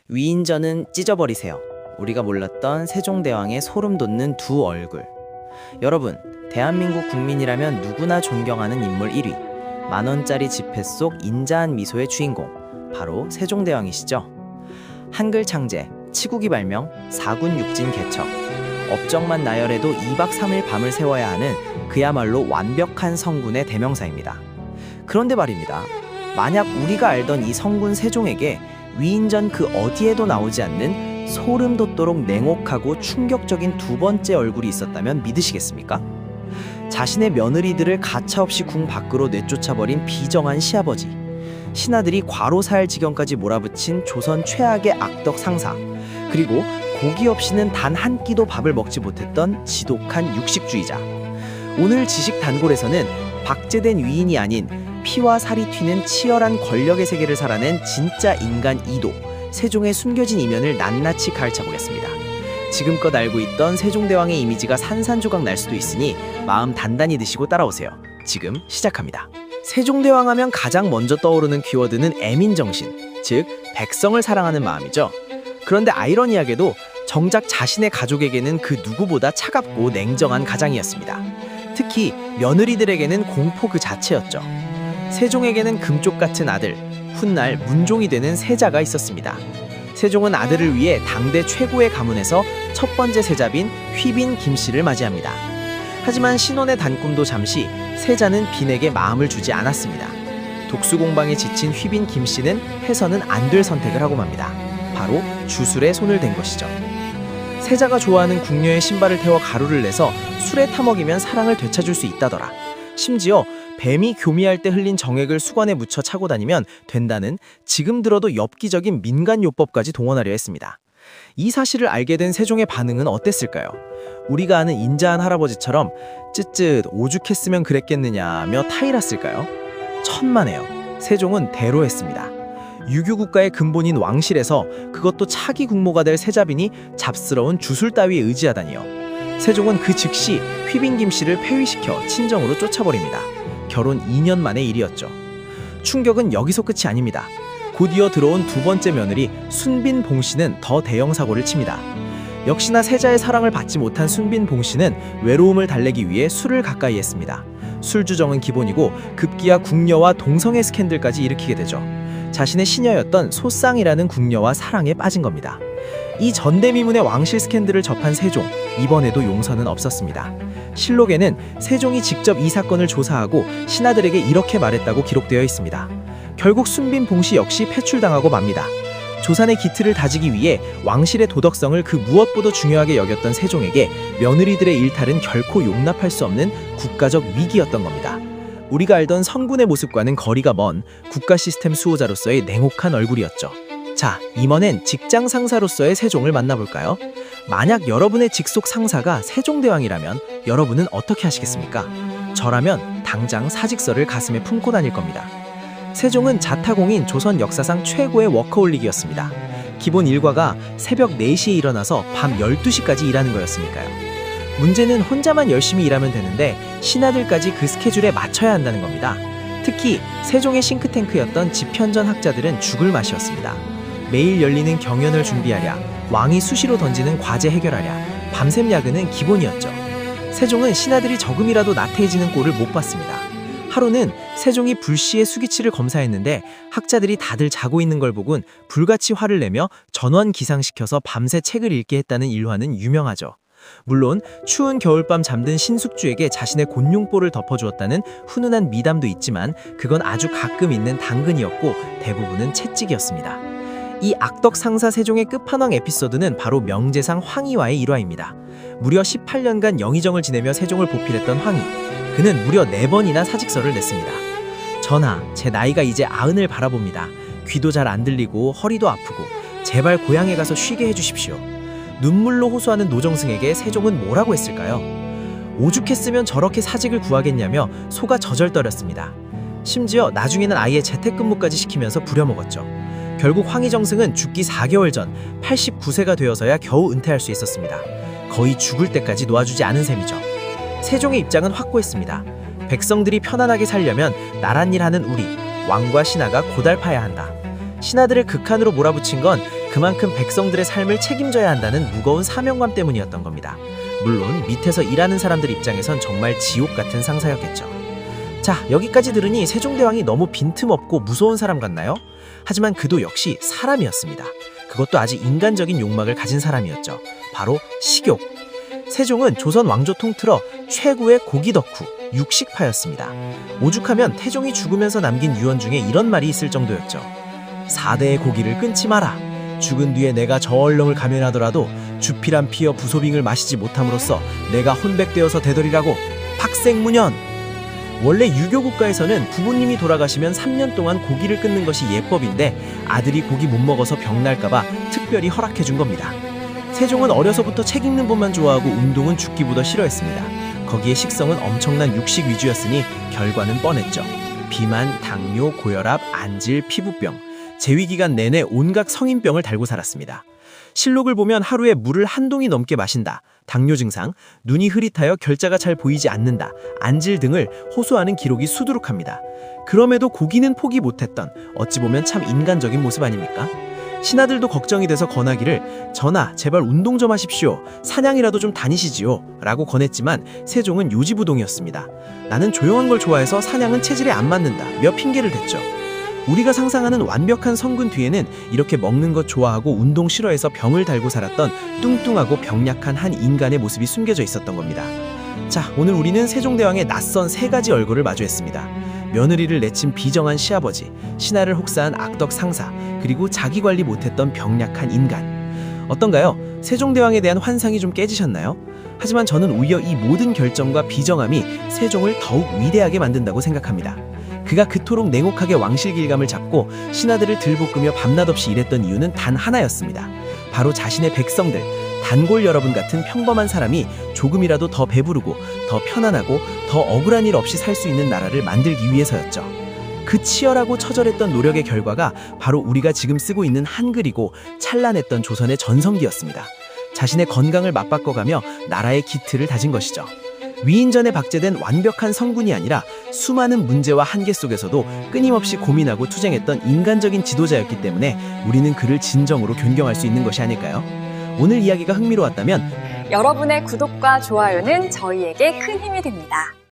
위인전은 찢어버리세요. 우리가 몰랐던 세종대왕의 소름 돋는 두 얼굴. 여러분, 대한민국 국민이라면 누구나 존경하는 인물 1위. 만원짜리 지폐 속 인자한 미소의 주인공, 바로 세종대왕이시죠. 한글 창제, 치국이 발명, 사군 육진 개척. 업적만 나열해도 2박 3일 밤을 새워야 하는 그야말로 완벽한 성군의 대명사입니다. 그런데 말입니다. 만약 우리가 알던 이 성군 세종에게 위인전 그 어디에도 나오지 않는 소름 돋도록 냉혹하고 충격적인 두 번째 얼굴이 있었다면 믿으시겠습니까? 자신의 며느리들을 가차없이 궁 밖으로 내쫓아버린 비정한 시아버지, 신하들이 과로 살 지경까지 몰아붙인 조선 최악의 악덕 상사, 그리고 고기 없이는 단 한 끼도 밥을 먹지 못했던 지독한 육식주의자. 오늘 지식 단골에서는 박제된 위인이 아닌 피와 살이 튀는 치열한 권력의 세계를 살아낸 진짜 인간 이도, 세종의 숨겨진 이면을 낱낱이 가르쳐보겠습니다. 지금껏 알고 있던 세종대왕의 이미지가 산산조각 날 수도 있으니 마음 단단히 드시고 따라오세요. 지금 시작합니다. 세종대왕 하면 가장 먼저 떠오르는 키워드는 애민정신, 즉 백성을 사랑하는 마음이죠. 그런데 아이러니하게도 정작 자신의 가족에게는 그 누구보다 차갑고 냉정한 가장이었습니다. 특히 며느리들에게는 공포 그 자체였죠. 세종에게는 금쪽 같은 아들, 훗날 문종이 되는 세자가 있었습니다. 세종은 아들을 위해 당대 최고의 가문에서 첫 번째 세자빈 휘빈 김씨를 맞이합니다. 하지만 신혼의 단꿈도 잠시 세자는 빈에게 마음을 주지 않았습니다. 독수공방에 지친 휘빈 김씨는 해서는 안 될 선택을 하고 맙니다. 바로 주술에 손을 댄 것이죠. 세자가 좋아하는 궁녀의 신발을 태워 가루를 내서 술에 타먹이면 사랑을 되찾을 수 있다더라. 심지어 뱀이 교미할 때 흘린 정액을 수건에 묻혀 차고 다니면 된다는 지금 들어도 엽기적인 민간요법까지 동원하려 했습니다. 이 사실을 알게 된 세종의 반응은 어땠을까요? 우리가 아는 인자한 할아버지처럼 쯧쯧 오죽했으면 그랬겠느냐며 타일했을까요? 천만에요. 세종은 대로했습니다. 유교국가의 근본인 왕실에서 그것도 차기 국모가 될 세자빈이 잡스러운 주술 따위에 의지하다니요. 세종은 그 즉시 휘빈 김씨를 폐위시켜 친정으로 쫓아버립니다. 결혼 2년 만의 일이었죠. 충격은 여기서 끝이 아닙니다. 곧이어 들어온 두 번째 며느리 순빈 봉씨는 더 대형 사고를 칩니다. 역시나 세자의 사랑을 받지 못한 순빈 봉씨는 외로움을 달래기 위해 술을 가까이 했습니다. 술주정은 기본이고 급기야 궁녀와 동성애 스캔들까지 일으키게 되죠. 자신의 시녀였던 소쌍이라는 궁녀와 사랑에 빠진 겁니다. 이 전대미문의 왕실 스캔들을 접한 세종, 이번에도 용서는 없었습니다. 실록에는 세종이 직접 이 사건을 조사하고 신하들에게 이렇게 말했다고 기록되어 있습니다. 결국 순빈 봉씨 역시 패출당하고 맙니다. 조산의 기틀을 다지기 위해 왕실의 도덕성을 그 무엇보다 중요하게 여겼던 세종에게 며느리들의 일탈은 결코 용납할 수 없는 국가적 위기였던 겁니다. 우리가 알던 성군의 모습과는 거리가 먼 국가 시스템 수호자로서의 냉혹한 얼굴이었죠. 자, 이번엔 직장 상사로서의 세종을 만나볼까요? 만약 여러분의 직속 상사가 세종대왕이라면 여러분은 어떻게 하시겠습니까? 저라면 당장 사직서를 가슴에 품고 다닐 겁니다. 세종은 자타공인 조선 역사상 최고의 워커홀릭이었습니다. 기본 일과가 새벽 4시에 일어나서 밤 12시까지 일하는 거였으니까요. 문제는 혼자만 열심히 일하면 되는데 신하들까지 그 스케줄에 맞춰야 한다는 겁니다. 특히 세종의 싱크탱크였던 집현전 학자들은 죽을 맛이었습니다. 매일 열리는 경연을 준비하랴, 왕이 수시로 던지는 과제 해결하랴, 밤샘 야근은 기본이었죠. 세종은 신하들이 조금이라도 나태해지는 꼴을 못 봤습니다. 하루는 세종이 불시에 수기치를 검사했는데 학자들이 다들 자고 있는 걸 보곤 불같이 화를 내며 전원 기상시켜서 밤새 책을 읽게 했다는 일화는 유명하죠. 물론 추운 겨울밤 잠든 신숙주에게 자신의 곤룡보를 덮어주었다는 훈훈한 미담도 있지만 그건 아주 가끔 있는 당근이었고 대부분은 채찍이었습니다. 이 악덕 상사 세종의 끝판왕 에피소드는 바로 명제상 황희와의 일화입니다. 무려 18년간 영의정을 지내며 세종을 보필했던 황희. 그는 무려 4번이나 사직서를 냈습니다. 전하, 제 나이가 이제 90을 바라봅니다. 귀도 잘 안 들리고 허리도 아프고 제발 고향에 가서 쉬게 해주십시오. 눈물로 호소하는 노정승에게 세종은 뭐라고 했을까요? 오죽했으면 저렇게 사직을 구하겠냐며 속아 저절 떨었습니다. 심지어 나중에는 아예 재택근무까지 시키면서 부려먹었죠. 결국 황희정승은 죽기 4개월 전 89세가 되어서야 겨우 은퇴할 수 있었습니다. 거의 죽을 때까지 놓아주지 않은 셈이죠. 세종의 입장은 확고했습니다. 백성들이 편안하게 살려면 나랏일 하는 우리, 왕과 신하가 고달파야 한다. 신하들을 극한으로 몰아붙인 건 그만큼 백성들의 삶을 책임져야 한다는 무거운 사명감 때문이었던 겁니다. 물론 밑에서 일하는 사람들 입장에선 정말 지옥 같은 상사였겠죠. 자, 여기까지 들으니 세종대왕이 너무 빈틈없고 무서운 사람 같나요? 하지만 그도 역시 사람이었습니다. 그것도 아주 인간적인 욕망을 가진 사람이었죠. 바로 식욕. 세종은 조선 왕조 통틀어 최고의 고기 덕후, 육식파였습니다. 오죽하면 태종이 죽으면서 남긴 유언 중에 이런 말이 있을 정도였죠. 4대의 고기를 끊지 마라. 죽은 뒤에 내가 저 얼렁을 가면하더라도 주피란 피어 부소빙을 마시지 못함으로써 내가 혼백되어서 되돌이라고. 박생문연. 원래 유교 국가에서는 부모님이 돌아가시면 3년 동안 고기를 끊는 것이 예법인데 아들이 고기 못 먹어서 병날까봐 특별히 허락해 준 겁니다. 세종은 어려서부터 책 읽는 법만 좋아하고 운동은 죽기보다 싫어했습니다. 거기에 식성은 엄청난 육식 위주였으니 결과는 뻔했죠. 비만, 당뇨, 고혈압, 안질, 피부병. 재위기간 내내 온갖 성인병을 달고 살았습니다. 실록을 보면 하루에 물을 한 동이 넘게 마신다, 당뇨 증상, 눈이 흐릿하여 결자가 잘 보이지 않는다, 안질 등을 호소하는 기록이 수두룩합니다. 그럼에도 고기는 포기 못했던 어찌 보면 참 인간적인 모습 아닙니까? 신하들도 걱정이 돼서 권하기를 전하 제발 운동 좀 하십시오. 사냥이라도 좀 다니시지요. 라고 권했지만 세종은 요지부동이었습니다. 나는 조용한 걸 좋아해서 사냥은 체질에 안 맞는다. 몇 핑계를 댔죠. 우리가 상상하는 완벽한 성군 뒤에는 이렇게 먹는 것 좋아하고 운동 싫어해서 병을 달고 살았던 뚱뚱하고 병약한 한 인간의 모습이 숨겨져 있었던 겁니다. 자, 오늘 우리는 세종대왕의 낯선 세 가지 얼굴을 마주했습니다. 며느리를 내친 비정한 시아버지, 신하를 혹사한 악덕 상사, 그리고 자기 관리 못했던 병약한 인간. 어떤가요? 세종대왕에 대한 환상이 좀 깨지셨나요? 하지만 저는 오히려 이 모든 결정과 비정함이 세종을 더욱 위대하게 만든다고 생각합니다. 그가 그토록 냉혹하게 왕실길감을 잡고 신하들을 들볶으며 밤낮 없이 일했던 이유는 단 하나였습니다. 바로 자신의 백성들, 단골 여러분 같은 평범한 사람이 조금이라도 더 배부르고 더 편안하고 더 억울한 일 없이 살 수 있는 나라를 만들기 위해서였죠. 그 치열하고 처절했던 노력의 결과가 바로 우리가 지금 쓰고 있는 한글이고 찬란했던 조선의 전성기였습니다. 자신의 건강을 맞바꿔가며 나라의 기틀을 다진 것이죠. 위인전에 박제된 완벽한 성군이 아니라 수많은 문제와 한계 속에서도 끊임없이 고민하고 투쟁했던 인간적인 지도자였기 때문에 우리는 그를 진정으로 존경할 수 있는 것이 아닐까요? 오늘 이야기가 흥미로웠다면 여러분의 구독과 좋아요는 저희에게 큰 힘이 됩니다.